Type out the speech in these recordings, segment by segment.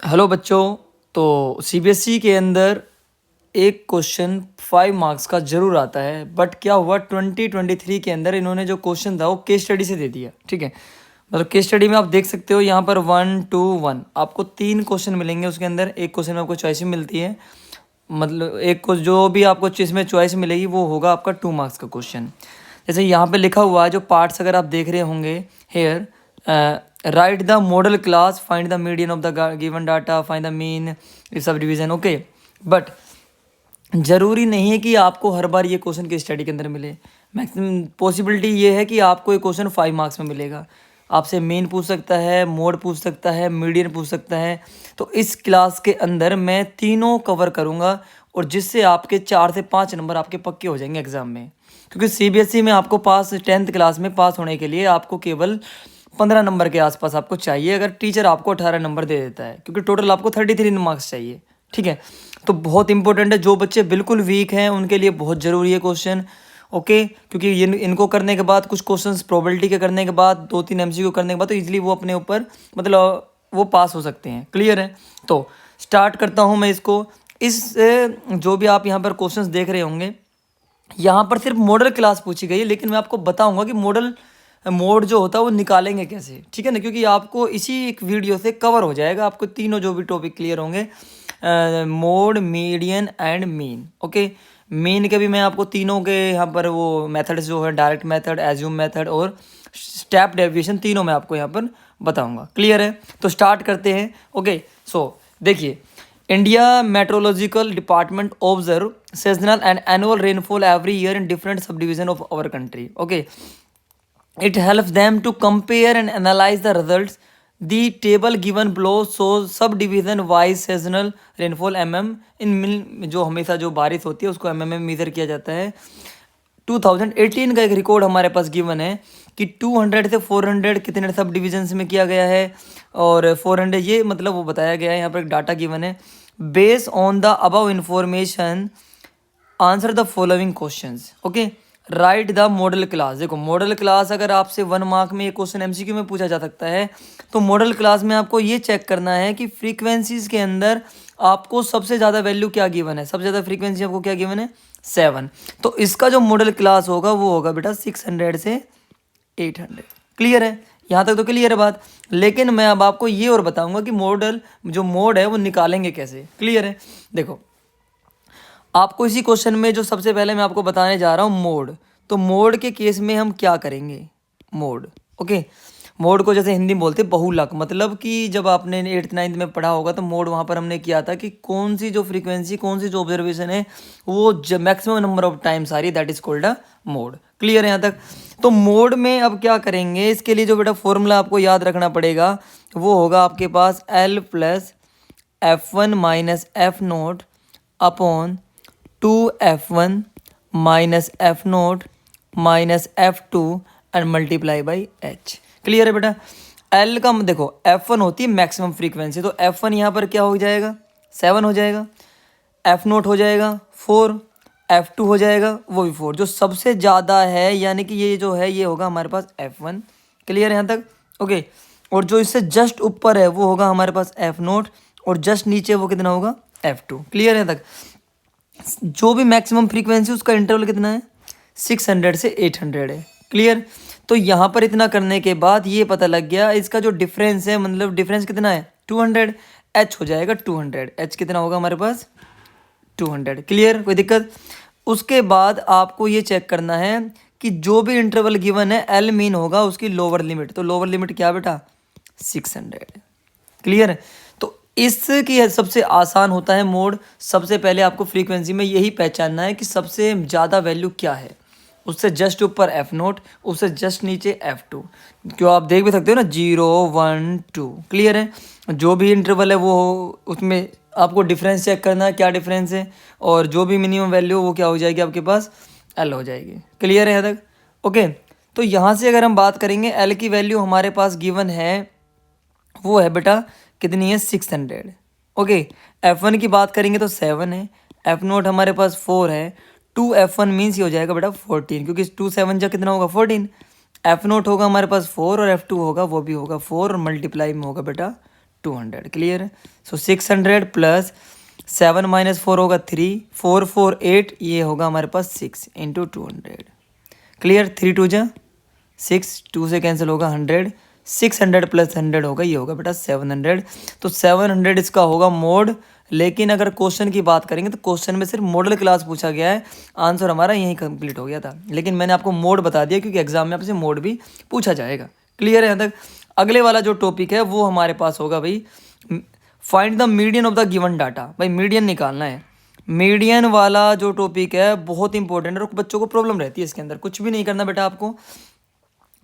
Hello बच्चों। तो CBSE के अंदर एक क्वेश्चन 5 मार्क्स का ज़रूर आता है, बट क्या हुआ 2023 के अंदर इन्होंने जो क्वेश्चन था वो केस स्टडी से दे दिया। ठीक है, मतलब केस स्टडी में आप देख सकते हो यहाँ पर 1 2 1 आपको 3 क्वेश्चन मिलेंगे। उसके अंदर एक क्वेश्चन में आपको चॉइस मिलती है, मतलब एक को जो भी आपको इसमें चॉइस मिलेगी वो होगा आपका 2 मार्क्स का क्वेश्चन। जैसे यहाँ पे लिखा हुआ है, जो पार्ट्स अगर आप देख रहे होंगे here, write the modal class, find the median of the given data, find the mean sub division. Okay, but ज़रूरी नहीं है कि आपको हर बार ये क्वेश्चन के स्टडी के अंदर मिले। मैक्सिमम पॉसिबिलिटी ये है कि आपको ये क्वेश्चन 5 मार्क्स में मिलेगा। आपसे मेन पूछ सकता है, मोड पूछ सकता है, मीडियन पूछ सकता है। तो इस क्लास के अंदर मैं तीनों कवर करूँगा, और जिससे आपके 4 से 5 नंबर आपके पक्के हो जाएंगे एग्ज़ाम में। क्योंकि सीबीएसई में आपको पास 10th क्लास में पास होने के लिए आपको केवल 15 नंबर के आसपास आपको चाहिए, अगर टीचर आपको 18 नंबर दे देता है, क्योंकि टोटल आपको 33 मार्क्स चाहिए। ठीक है, तो बहुत इंपॉर्टेंट है। जो बच्चे बिल्कुल वीक हैं उनके लिए बहुत ज़रूरी है क्वेश्चन। ओके, क्योंकि ये इनको करने के बाद कुछ क्वेश्चंस प्रोबेबिलिटी के करने के बाद 2-3 एमसीक्यू करने के बाद तो इजीली वो अपने ऊपर मतलब वो पास हो सकते हैं। क्लियर है? तो स्टार्ट करता हूँ मैं इसको। इस जो भी आप यहाँ पर क्वेश्चंस देख रहे होंगे, यहाँ पर सिर्फ मॉडल क्लास पूछी गई है, लेकिन मैं आपको बताऊंगा कि मोड जो होता है वो निकालेंगे कैसे। ठीक है ना, क्योंकि आपको इसी एक वीडियो से कवर हो जाएगा, आपको तीनों जो भी टॉपिक क्लियर होंगे, mode, median and mean. Okay, mean के भी मैं आपको तीनों के यहाँ पर वो मेथड्स जो है, डायरेक्ट मेथड, एज्यूम मेथड और स्टेप डेविएशन, तीनों मैं आपको यहाँ पर बताऊंगा। क्लियर है? तो स्टार्ट करते हैं। ओके, सो देखिए, India Meteorological Department observe seasonal and annual rainfall every year in different subdivision of our country. Okay, it helps them to compare and analyze the results. The table given below shows subdivision wise seasonal rainfall mm in जो हमेशा जो बारिश होती है उसको mm में major किया जाता है। 2018 का एक रिकॉर्ड हमारे पास गिवन है कि 200 से 400 कितने सब डिविजन्स में किया गया है, और 400 ये मतलब वो बताया गया है। यहाँ पर एक डाटा गिवन है। Base on the above information answer the following questions. Okay, right the modal class. देखो, मॉडल क्लास अगर आपसे 1 मार्क में ये क्वेश्चन एमसीक्यू में पूछा जा सकता है, तो मॉडल क्लास में आपको ये चेक करना है कि फ्रीक्वेंसीज के अंदर आपको सबसे ज़्यादा वैल्यू क्या गिवन है। सबसे ज़्यादा फ्रीक्वेंसी आपको क्या गिवन है? 7। तो इसका जो मॉडल क्लास होगा वो होगा बेटा 600 से 800। क्लियर है? यहाँ तक तो क्लियर है बात। लेकिन मैं अब आपको ये और बताऊंगा कि मॉडल जो मोड है वो निकालेंगे कैसे। क्लियर है? देखो, आपको इसी क्वेश्चन में जो सबसे पहले मैं आपको बताने जा रहा हूँ मोड। तो मोड के केस में हम क्या करेंगे? मोड, ओके, मोड को जैसे हिंदी में बोलते हैं बहुलक, मतलब कि जब आपने 8th 9th में पढ़ा होगा तो मोड वहाँ पर हमने किया था कि कौन सी जो फ्रीक्वेंसी, कौन सी जो ऑब्जर्वेशन है वो मैक्सिमम नंबर ऑफ टाइम्स आ रही, that is called a mode. Clear है यहाँ तक? तो मोड में अब क्या करेंगे, इसके लिए जो बेटा फॉर्मूला आपको याद रखना पड़ेगा वो होगा आपके पास L plus F1 minus F naught upon 2F1 minus F note minus F2 and multiply by H। Clear है बेटा? L का देखो, F1 होती है मैक्सिमम फ्रीक्वेंसी, तो F1 यहाँ पर क्या हो जाएगा? 7 हो जाएगा। एफ नोट हो जाएगा 4, F2 हो जाएगा वो भी 4। जो सबसे ज़्यादा है यानी कि ये जो है ये होगा हमारे पास F1। क्लियर है यहाँ तक? ओके, और जो इससे जस्ट ऊपर है वो होगा हमारे पास एफ नोट, और जस्ट नीचे वो कितना होगा? F2। क्लियर है यहाँ तक? जो भी मैक्सिमम फ्रीक्वेंसी उसका इंटरवल कितना है? 600 से 800 है। क्लियर? तो यहाँ पर इतना करने के बाद ये पता लग गया इसका जो डिफरेंस है, मतलब डिफरेंस कितना है? 200। H हो जाएगा 200। H कितना होगा हमारे पास? 200। क्लियर? कोई दिक्कत? उसके बाद आपको ये चेक करना है कि जो भी इंटरवल गिवन है L मीन होगा उसकी लोअर लिमिट। तो लोअर लिमिट क्या बेटा? 600। क्लियर? तो इसकी सबसे आसान होता है मोड। सबसे पहले आपको फ्रीक्वेंसी में यही पहचानना है कि सबसे ज़्यादा वैल्यू क्या है। उससे जस्ट ऊपर एफ नोट, उससे जस्ट नीचे F2। क्यों, आप देख भी सकते हो ना, 0 1 2। क्लियर है? जो भी इंटरवल है वो उसमें आपको डिफरेंस चेक करना है, क्या डिफरेंस है, और जो भी मिनिमम वैल्यू वो क्या हो जाएगी आपके पास? L हो जाएगी। क्लियर है यहाँ तक? ओके, तो यहाँ से अगर हम बात करेंगे, L की वैल्यू हमारे पास गिवन है वो है बेटा कितनी है? 600। ओके, F1 की बात करेंगे तो 7 है, एफ नोट हमारे पास 4 है, 2F1 मीन्स ये हो जाएगा बेटा 14, क्योंकि 2 7 जा कितना होगा? 14। एफ नोट होगा हमारे पास 4 और F2 होगा वो भी होगा 4, और मल्टीप्लाई में होगा बेटा 200। क्लियर है? सो 600 प्लस 7 माइनस 4 होगा 3, 4 4 8, ये होगा हमारे पास 6 इंटू 200। क्लियर? 3 2 जा 6, 2 से कैंसिल होगा 100, 600 प्लस 100 होगा, ये होगा बेटा 700। तो 700 इसका होगा मोड। लेकिन अगर क्वेश्चन की बात करेंगे तो क्वेश्चन में सिर्फ मॉडल क्लास पूछा गया है, आंसर हमारा यहीं कंप्लीट हो गया था। लेकिन मैंने आपको मोड बता दिया क्योंकि एग्जाम में आपसे मोड भी पूछा जाएगा। क्लियर है यहाँ तक? अगले वाला जो टॉपिक है वो हमारे पास होगा भाई, find the median of the given data. भाई मीडियन निकालना है। मीडियन वाला जो टॉपिक है बहुत इंपॉर्टेंट है और बच्चों को प्रॉब्लम रहती है इसके अंदर। कुछ भी नहीं करना बेटा आपको,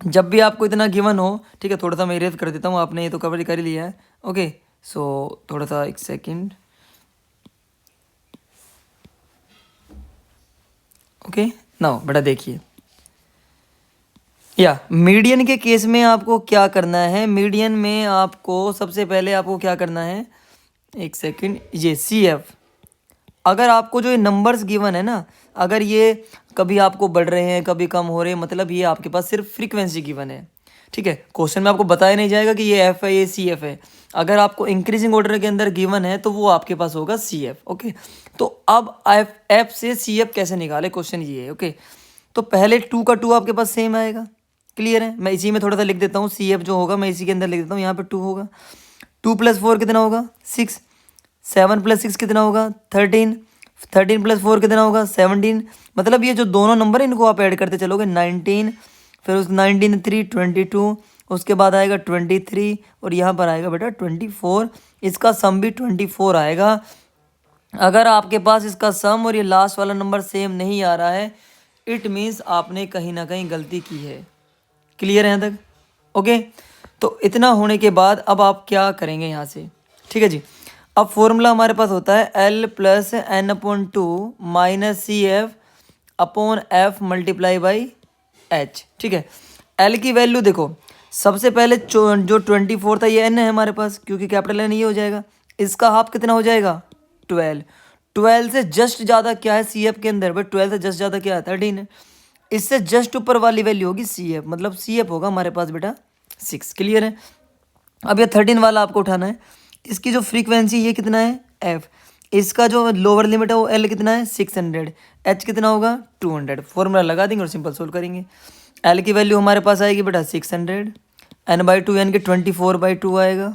जब भी आपको इतना गिवन हो, ठीक है, थोड़ा सा मैं इरेज कर देता हूँ, आपने ये तो कवर कर ही लिया है। ओके, सो थोड़ा सा एक सेकेंड। ओके, नाउ बेटा देखिए, या मीडियन के केस में आपको क्या करना है। मीडियन में आपको सबसे पहले आपको क्या करना है, एक सेकेंड, ये CF। अगर आपको जो ये नंबर्स गिवन है ना, अगर ये कभी आपको बढ़ रहे हैं कभी कम हो रहे हैं, मतलब ये आपके पास सिर्फ फ्रीक्वेंसी गिवन है। ठीक है, क्वेश्चन में आपको बताया नहीं जाएगा कि ये F है ये CF है। अगर आपको इंक्रीजिंग ऑर्डर के अंदर गिवन है तो वो आपके पास होगा CF। ओके, तो अब F से CF कैसे निकाले, क्वेश्चन ये है। ओके, तो पहले 2 का 2 आपके पास सेम आएगा। क्लियर है? मैं इसी में थोड़ा सा लिख देता हूँ, CF जो होगा मैं इसी के अंदर लिख देता हूँ, यहाँ पे 2 होगा। 2 प्लस 4 कितना होगा 6, 7 प्लस 6 कितना होगा 13, 13 प्लस 4 कितना होगा 17। मतलब ये जो दोनों नंबर है इनको आप ऐड करते चलोगे 19, फिर उस 19 3 22, उसके बाद आएगा 23 और यहाँ पर आएगा बेटा 24। इसका सम भी 24 आएगा। अगर आपके पास इसका सम और ये लास्ट वाला नंबर सेम नहीं आ रहा है, इट मीन्स आपने कहीं ना कहीं गलती की है। क्लियर है यहाँ तक? ओके, तो इतना होने के बाद अब आप क्या करेंगे यहाँ से, ठीक है जी। अब फॉर्मूला हमारे पास होता है L plus N/2 minus CF upon F multiply by H। ठीक है, L की वैल्यू देखो, सबसे पहले जो 24 था ये N है हमारे पास, क्योंकि कैपिटल N ये हो जाएगा। इसका हाफ कितना हो जाएगा 12। 12 से जस्ट ज़्यादा क्या है CF के अंदर, भाई 12 से जस्ट ज़्यादा क्या है 13 है। इससे जस्ट ऊपर वाली वैल्यू होगी CF, मतलब CF होगा हमारे पास बेटा 6। क्लियर है? अब ये 13 वाला आपको उठाना है। इसकी जो फ्रीक्वेंसी ये कितना है F, इसका जो लोअर लिमिट है वो L कितना है 600, H कितना होगा 200। फॉर्मूला लगा देंगे और सिंपल सोल्व करेंगे। L की वैल्यू हमारे पास आएगी बेटा 600, N/2 यानी कि 24/2 आएगा।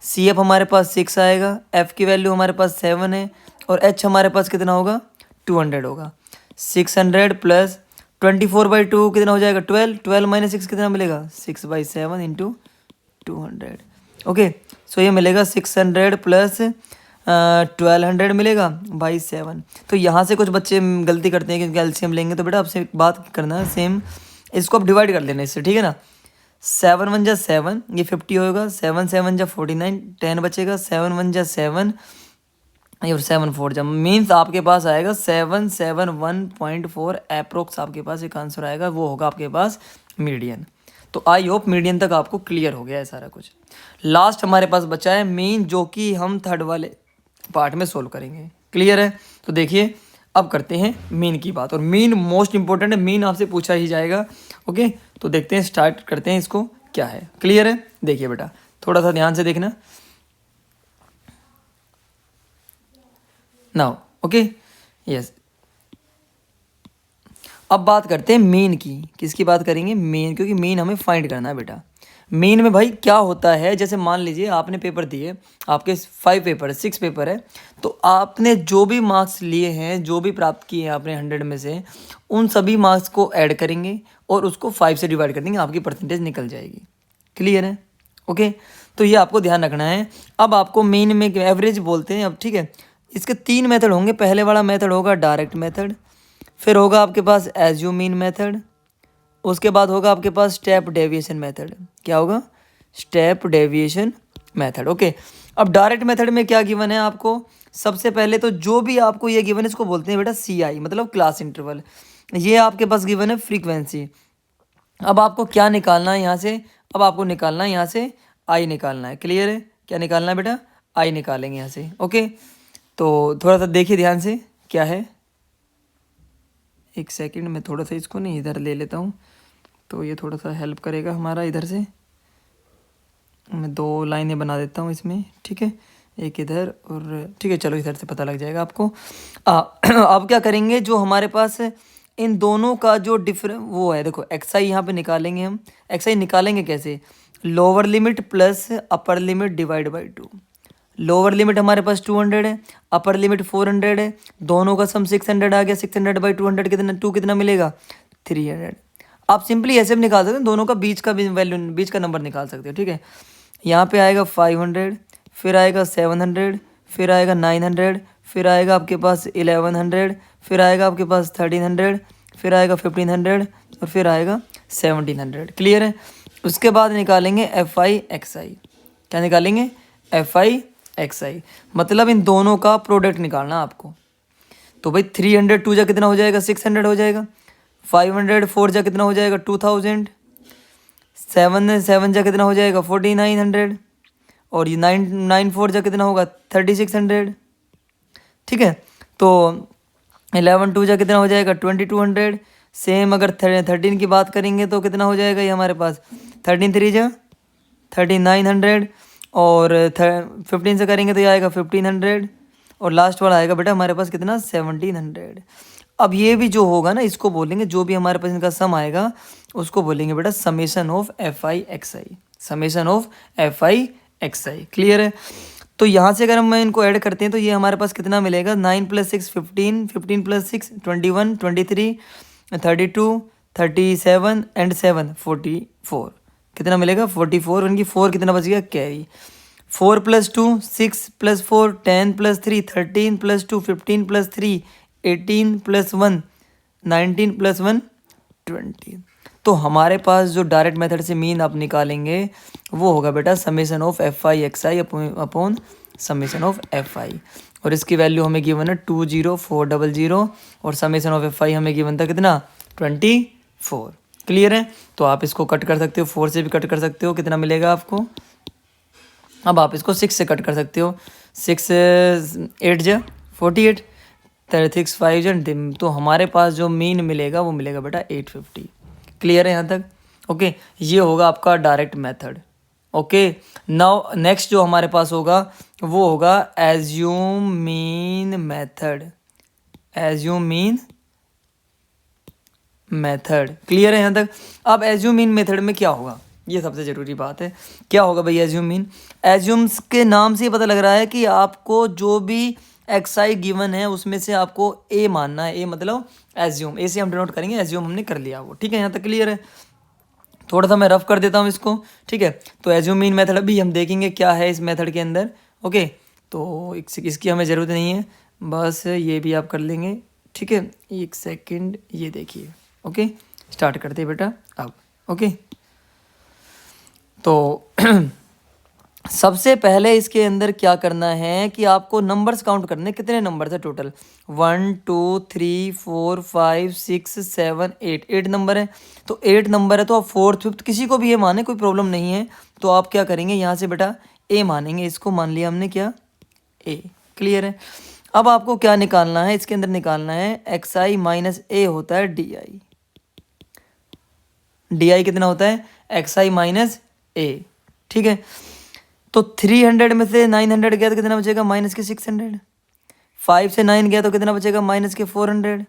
CF हमारे पास 6 आएगा, F की वैल्यू हमारे पास 7 है और H हमारे पास कितना होगा 200 होगा। 600 प्लस 24/2 कितना हो जाएगा 12, 12 माइनस 6 कितना मिलेगा 6/7 इंटू 200। ओके, सो ये मिलेगा 600 प्लस 1200 मिलेगा बाई 7। तो यहाँ से कुछ बच्चे गलती करते हैं क्योंकि एलसीएम लेंगे, तो बेटा आपसे एक बात करना है, सेम इसको आप डिवाइड कर लेना इससे, ठीक है ना। 7 1 जा 7, ये 50 होगा, 7 7 जा 49, 10 बचेगा, 7 1 जा 7 और 7 4 जा, मीन्स आपके पास आएगा 771.4 अप्रोक्स आपके पास एक आंसर आएगा, वो होगा आपके पास मीडियन। तो आई होप मीडियन तक आपको क्लियर हो गया है सारा कुछ। लास्ट हमारे पास बचा है मीन, जो कि हम थर्ड वाले पार्ट में सोल्व करेंगे। क्लियर है? तो देखिए अब करते हैं मीन की बात, और मीन मोस्ट इंपॉर्टेंट है, मीन आपसे पूछा ही जाएगा। ओके, तो देखते हैं, स्टार्ट करते हैं इसको क्या है। क्लियर है? देखिए बेटा थोड़ा सा ध्यान से देखना नाउ। ओके, यस, अब बात करते हैं मीन की। किसकी बात करेंगे? मीन, क्योंकि मीन हमें फाइंड करना है बेटा। मीन में भाई क्या होता है, जैसे मान लीजिए आपने पेपर दिए, आपके 5 पेपर है 6 पेपर है, तो आपने जो भी मार्क्स लिए हैं, जो भी प्राप्त किए हैं आपने 100 में से, उन सभी मार्क्स को ऐड करेंगे और उसको 5 से डिवाइड कर देंगे, आपकी परसेंटेज निकल जाएगी। क्लियर है? ओके, तो ये आपको ध्यान रखना है। अब आपको मीन में एवरेज बोलते हैं। अब ठीक है, इसके 3 मेथड होंगे। पहले वाला मेथड होगा डायरेक्ट मेथड, फिर होगा आपके पास एज्यूम मीन मेथड, उसके बाद होगा आपके पास स्टेप डेविएशन मेथड। क्या होगा? Step deviation method. ओके, अब डायरेक्ट मेथड में क्या गिवन है आपको, सबसे पहले तो जो भी आपको ये गिवन है इसको बोलते हैं बेटा CI, मतलब क्लास इंटरवल। ये आपके पास गिवन है फ्रीक्वेंसी। अब आपको क्या निकालना है यहाँ से, अब आपको निकालना है यहाँ से आई निकालना है। क्लियर है? क्या निकालना है बेटा? आई निकालेंगे यहाँ से। ओके, तो थोड़ा सा देखिए ध्यान से क्या है। एक सेकंड, मैं थोड़ा सा इसको नहीं इधर ले लेता हूँ, तो ये थोड़ा सा हेल्प करेगा हमारा इधर से। मैं 2 लाइनें बना देता हूँ इसमें, ठीक है, एक इधर और ठीक है, चलो इधर से पता लग जाएगा आपको। अब क्या करेंगे, जो हमारे पास इन दोनों का जो वो है, देखो एक्स आई यहाँ पे निकालेंगे हम। एक्स आई निकालेंगे कैसे, lower limit plus upper limit divide by 2। Lower limit हमारे पास 200 है, अपर लिमिट 400 है, दोनों का सम 600 आ गया। 600 बाई 200 कितना, 2 कितना मिलेगा, 300। आप सिंपली ऐसे भी निकाल सकते हैं, दोनों का बीच का वैल्यू, बीच का नंबर निकाल सकते हो, ठीक है। यहाँ पे आएगा 500, फिर आएगा 700, फिर आएगा 900, फिर आएगा आपके पास 1100, फिर आएगा आपके पास 1300, फिर आएगा 1500 और फिर आएगा 1700। क्लियर है। उसके बाद निकालेंगे एफ आई एक्स आई। क्या निकालेंगे, एफ आई एक्स आई, मतलब इन दोनों का प्रोडक्ट निकालना आपको। तो भाई 300 2 जा कितना हो जाएगा, 600 हो जाएगा। 500 4 जा कितना हो जाएगा, 2000। 7 जा कितना हो जाएगा, 4900। और ये 9 4 जा कितना होगा, 3600। ठीक है, तो 11 2 जा कितना हो जाएगा, 2200। सेम अगर 13 की बात करेंगे तो कितना हो जाएगा ये हमारे पास, 13 3 जा 3900। और 15 से करेंगे तो ये आएगा 1500। और लास्ट वाला आएगा बेटा हमारे पास कितना, 1700। अब ये भी जो होगा ना, इसको बोलेंगे, जो भी हमारे पास इनका सम आएगा उसको बोलेंगे बेटा summation of F I x I. Summation of F I x I. Clear है। तो यहाँ से अगर हम इनको ऐड करते हैं तो ये हमारे पास कितना मिलेगा, 9 + 6 15, 15 + 6 21, 23, 32, 37 एंड 7 44। कितना मिलेगा, 44। उनकी 4 कितना बच गया, कैरी। 4 + 2 6 + 4 10 + 3 13 + 2 15 + 3 18 + 1 19 + 1 20। तो हमारे पास जो डायरेक्ट मेथड से मीन आप निकालेंगे वो होगा बेटा summation of F I x I upon summation of F I. और इसकी वैल्यू हमें गिवन है 20400 और समेशन ऑफ एफ आई हमें गिवन था कितना, 24। क्लियर है। तो आप इसको कट कर सकते हो, 4 से भी कट कर सकते हो, कितना मिलेगा आपको। अब आप इसको 6 से कट कर सकते हो, 6 8 जा 48, 36 5 जा, तो हमारे पास जो मीन मिलेगा वो मिलेगा बेटा 850। क्लियर है यहाँ तक। ओके, ये होगा आपका direct method. Okay, now next जो हमारे पास होगा वो होगा assume mean method. Assume mean method. Clear है यहाँ तक। अब एज्यूम मीन मेथड में क्या होगा, ये सबसे ज़रूरी बात है। क्या होगा भाई एज्यूम मीन। एज्यूम्स के नाम से ही पता लग रहा है कि आपको जो भी एक्स आई गिवन है उसमें से आपको ए मानना है। ए मतलब एज्यूम, ए से हम डिनोट करेंगे, एज्यूम हमने कर लिया वो। ठीक है, यहाँ तक क्लियर है। थोड़ा सा मैं रफ कर देता हूँ इसको। ठीक है, तो एज्यूम मीन मेथड अभी हम देखेंगे क्या है इस मेथड के अंदर। ओके, तो इसकी हमें ज़रूरत नहीं है, बस ये भी आप कर लेंगे। ठीक है, एक सेकंड, ये देखिए। ओके, स्टार्ट करते हैं बेटा अब। ओके, तो सबसे पहले इसके अंदर क्या करना है कि आपको नंबर्स काउंट करने, कितने नंबर है टोटल, 1 2 3 4 5 6 7 8, 8 नंबर है। तो 8 नंबर है तो आप 4th 5th किसी को भी ये माने, कोई प्रॉब्लम नहीं है। तो आप क्या करेंगे, यहाँ से बेटा ए मानेंगे, इसको मान लिया हमने क्या, ए। क्लियर है। अब आपको क्या निकालना है, इसके अंदर निकालना है एक्स आई माइनस ए होता है डी आई। डी आई कितना होता है, एक्स आई माइनस ए। ठीक है, तो 300 में से 900 गया तो कितना बचेगा, माइनस के 600। 5 से 9 गया तो कितना बचेगा, माइनस के 400।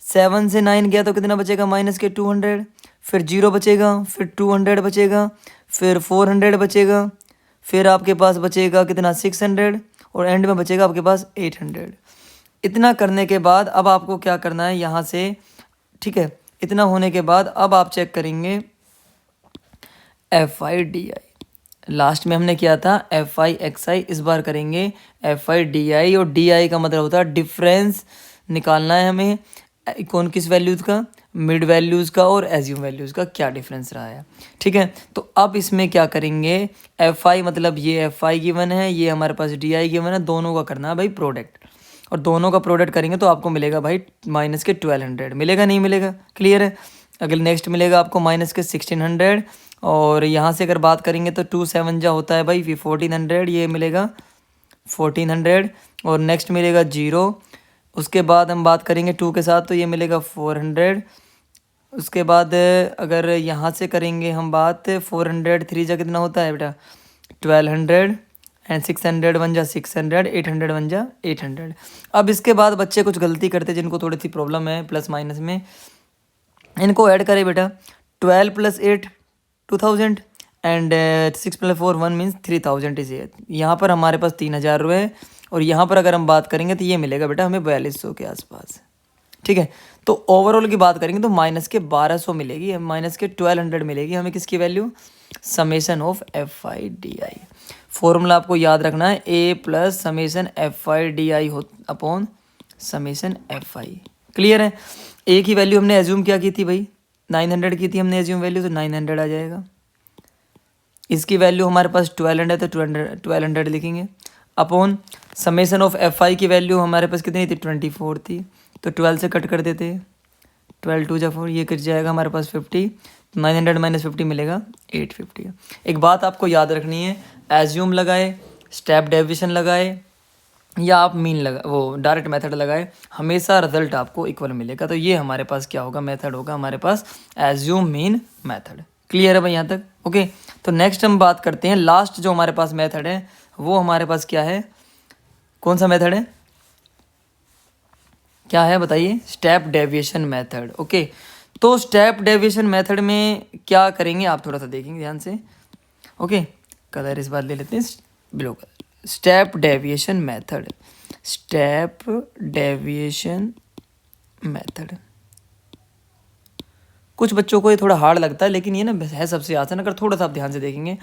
7 से 9 गया तो कितना बचेगा, माइनस के 200। फिर 0 बचेगा, फिर 200 बचेगा, फिर 400 बचेगा, फिर आपके पास बचेगा कितना, 600, और एंड में बचेगा आपके पास 800। इतना करने के बाद अब आपको क्या करना है यहाँ से। ठीक है, इतना होने के बाद अब आप चेक करेंगे F I D I. Last में हमने किया था एफ आई एक्स आई, इस बार करेंगे एफ आई डी आई। और डी आई का मतलब होता है डिफरेंस निकालना है हमें कौन किस वैल्यूज़ का, मिड वैल्यूज़ का और एज्यूम वैल्यूज़ का क्या डिफरेंस रहा है। ठीक है, तो अब इसमें क्या करेंगे, एफ आई मतलब ये एफ आई गिवन है, ये हमारे पास डी आई गिवन है, दोनों का करना है भाई प्रोडक्ट। और दोनों का प्रोडक्ट करेंगे तो आपको मिलेगा भाई माइनस के 1200, मिलेगा नहीं मिलेगा। क्लियर है। अगले नेक्स्ट मिलेगा आपको माइनस के 1600। और यहाँ से अगर बात करेंगे तो 2 7 जा होता है भाई 1400, ये मिलेगा 1400। और नेक्स्ट मिलेगा 0। उसके बाद हम बात करेंगे 2 के साथ तो ये मिलेगा 400। उसके बाद अगर यहाँ से करेंगे हम बात 400 3 जा कितना होता है बेटा 1200 एंड 600 बन जा 600, 800 बन जा 800। अब इसके बाद बच्चे कुछ गलती करते जिनको थोड़ी सी प्रॉब्लम है प्लस माइनस में, इनको ऐड करें बेटा। 12 + 8 2000 एंड 6 + 4 1 मीन्स 3000 इज ये। यहाँ पर हमारे पास 3000 रुपये है और यहाँ पर अगर हम बात करेंगे तो ये मिलेगा बेटा हमें 4200 के आसपास। ठीक है, तो ओवरऑल की बात करेंगे तो माइनस के 1200 मिलेगी, माइनस के 1200 मिलेगी हमें किसकी value, summation of FI/DI। Formula आपको याद रखना है A + summation FI/DI upon summation FI। Clear है। A की वैल्यू हमने एज्यूम क्या की थी भाई, 900 की थी हमने एज्यूम वैल्यू, तो 900 आ जाएगा। इसकी वैल्यू हमारे पास 1200 तो 1200 लिखेंगे अपॉन समेशन ऑफ FI की वैल्यू हमारे पास कितनी थी, 24 थी, तो 12 से कट कर देते, 12 2 जा 4, ये कट जाएगा हमारे पास 50, 900 - 50 मिलेगा 850। एक बात आपको याद रखनी है, एज्यूम लगाए, स्टेप डेविएशन लगाए या आप मीन लगा वो डायरेक्ट मेथड लगाए, हमेशा रिजल्ट आपको इक्वल मिलेगा। तो ये हमारे पास क्या होगा, मेथड होगा हमारे पास एज्यूम मीन मेथड। क्लियर है भाई यहाँ तक? ओके, तो नेक्स्ट हम बात करते हैं, लास्ट जो हमारे पास मेथड है वो हमारे पास क्या है, कौन सा मेथड है, क्या है बताइए, स्टेप डेविएशन मेथड। ओके, तो स्टेप डेविएशन मेथड में क्या करेंगे आप थोड़ा सा देखेंगे ध्यान से। ओके, कलर इस बार ले लेते हैं blue colour. Step deviation method, step deviation method कुछ बच्चों को ये थोड़ा हार्ड लगता है, लेकिन ये ना है सबसे आसान अगर थोड़ा सा आप ध्यान से देखेंगे।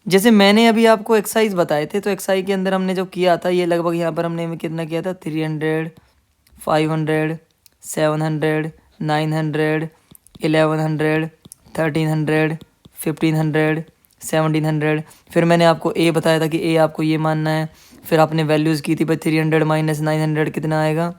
जैसे मैंने अभी आपको एक्सरसाइज बताए थे, तो एक्सरसाइज के अंदर हमने जो किया था ये लगभग यहाँ पर हमने कितना किया था, 300 500 700 900 1100 1300 1500 1700। फिर मैंने आपको A बताया था कि A आपको ये मानना है, फिर आपने वैल्यूज़ की थी भाई 300 - 900 कितना आएगा,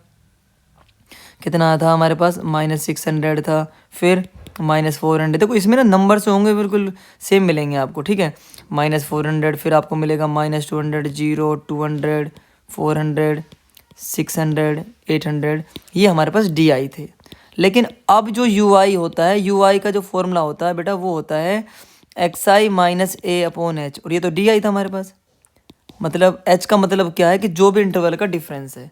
कितना था हमारे पास, -600 था, फिर -400। देखो इसमें ना नंबर से होंगे बिल्कुल सेम मिलेंगे आपको, ठीक है, -400, फिर आपको मिलेगा -200 0 200 400 600 800, ये हमारे पास DI थे। लेकिन अब जो UI होता है, UI का जो फॉर्मूला होता है बेटा वो होता है XI - A/H, और ये तो DI था हमारे पास। मतलब H का मतलब क्या है कि जो भी इंटरवल का डिफरेंस है,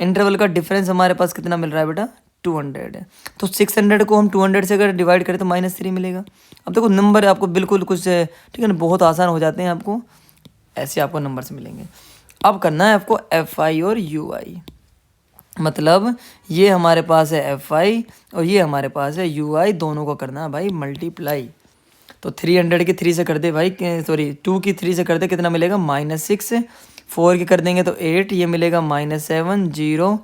इंटरवल का डिफरेंस हमारे पास कितना मिल रहा है बेटा, 200 है। तो 600 को हम 200 से अगर डिवाइड करें तो -3 मिलेगा। अब देखो नंबर आपको बिल्कुल कुछ ठीक है ना, बहुत आसान हो जाते हैं, आपको ऐसे आपको नंबर से मिलेंगे। अब करना है आपको FI और UI, मतलब ये हमारे पास है FI और ये हमारे पास है UI, दोनों को करना है भाई मल्टीप्लाई। तो 300 की 3 से कर दे भाई, सॉरी 2 की 3 से कर दे, कितना मिलेगा, -6, 4 की कर देंगे तो 8, ये मिलेगा -7 0।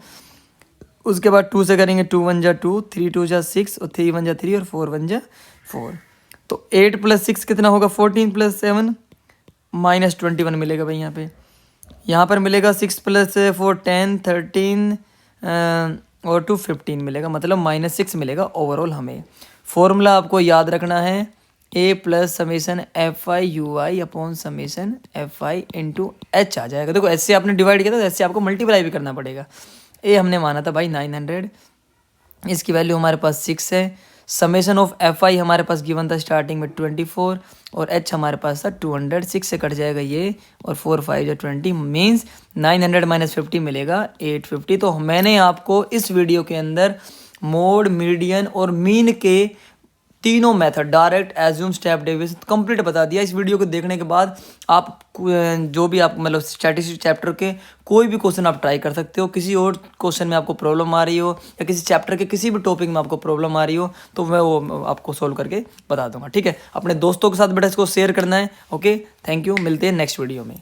उसके बाद 2 से करेंगे, 2 1 जा 2, 3 2 जा 6 और 3 1 जा 3 और 4 1 जा 4। तो 8 + 6 कितना होगा, 14 + 7 -21 मिलेगा भाई यहाँ पर मिलेगा 6 + 4 10 13 और 2 15 मिलेगा, मतलब -6 मिलेगा ओवरऑल हमें। फॉर्मूला आपको याद रखना है A + summation FI UI upon summation FI × H आ जाएगा। देखो ऐसे आपने डिवाइड किया था, ऐसे आपको मल्टीप्लाई भी करना पड़ेगा। A हमने माना था भाई 900, इसकी वैल्यू हमारे पास 6 है। समेशन ऑफ FI हमारे पास गिवन था स्टार्टिंग में 24 और H हमारे पास था 200, 6 से कट जाएगा ये और 4 5 या 20 मीन्स 900 - 50 मिलेगा 850। तो मैंने आपको इस वीडियो के अंदर मोड, मीडियन और मीन के तीनों method, direct, assume, step deviation complete बता दिया। इस वीडियो को देखने के बाद आप जो भी आप मतलब स्टैटिस्टिक्स चैप्टर के कोई भी क्वेश्चन आप ट्राई कर सकते हो। किसी और क्वेश्चन में आपको प्रॉब्लम आ रही हो या किसी चैप्टर के किसी भी टॉपिक में आपको प्रॉब्लम आ रही हो तो मैं वो आपको सोल्व करके बता दूंगा। ठीक है, अपने दोस्तों के साथ बेटा इसको शेयर करना है। ओके, थैंक यू, मिलते हैं नेक्स्ट वीडियो में।